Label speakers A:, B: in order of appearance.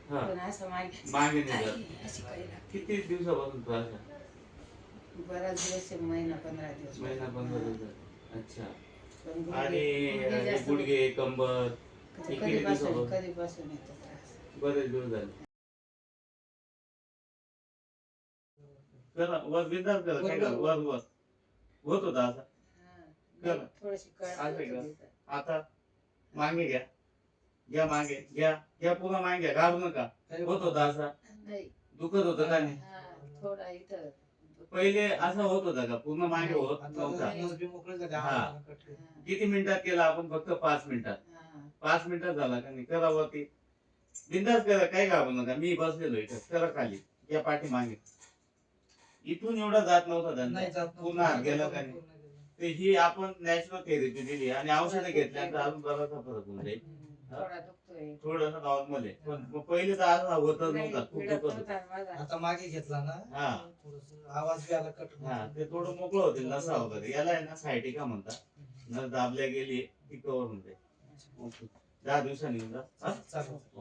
A: हा
B: पण असं मागे
A: मागे नाही जात.
B: अशी काही लागते.
A: किती दिवसापासून त्रास आहे?
B: बराच दिवस आहे, महिना 15 दिवस.
A: महिना 15
B: हा.
A: दिवस. अच्छा.
B: पण
A: आणि
B: गुडघे
A: हे
B: जास्त
A: गुडघे कंबर हे किती
B: कधीपासून
A: दिवसापासून?
B: कधीपासून येतो त्रास.
A: बरेच दिवस झाले. करा वर बिंदास करा, काय करा वर वर होत होता असा.
B: हा,
A: करा
B: थोडीशी कळ
A: असं का?
B: होती.
A: आता मागे घ्या, घ्या मागे घ्या, घ्या पुन्हा मागे घ्या, घालू नका. होत होता असा?
B: नाही.
A: दुखत होतं का नाही?
B: हा, थोडा इथं
A: पहिले असं होत होता का? पूर्ण मागे होत नव्हता? हा. किती मिनिटात केला आपण? फक्त 5 मिनिटात. 5 मिनिटात झाला का नाही? करा वरती बिंदास करा, काही घाबरू नका. मी बसलेलो इथं, करा खाली या पाठी मागे. इथून एवढा जात नव्हता त्यांचा, पूर्ण हात गेला का नाही? तर ही आपण नॅचरल थेरपी दिली आणि औषधं घेतल्यानंतर अजून बराचसा फरक होऊन जाईल.
B: थोडा दुखतोय.
A: थोडस नॉर्मल आहे, पण पहिले तर असं होतच नव्हता, खूप दुखत होतं.
C: आता मागे घेतला ना,
A: हा
C: थोडस आवाज बी आला कट.
A: हा, ते थोडं मोकळं होतील नसा वगैरे. याला आहे ना सायटिका म्हणतात. नस दाबल्या गेली ती कव्हर होते. 10 दिवसांनी एकदा. हा?
C: चालेल.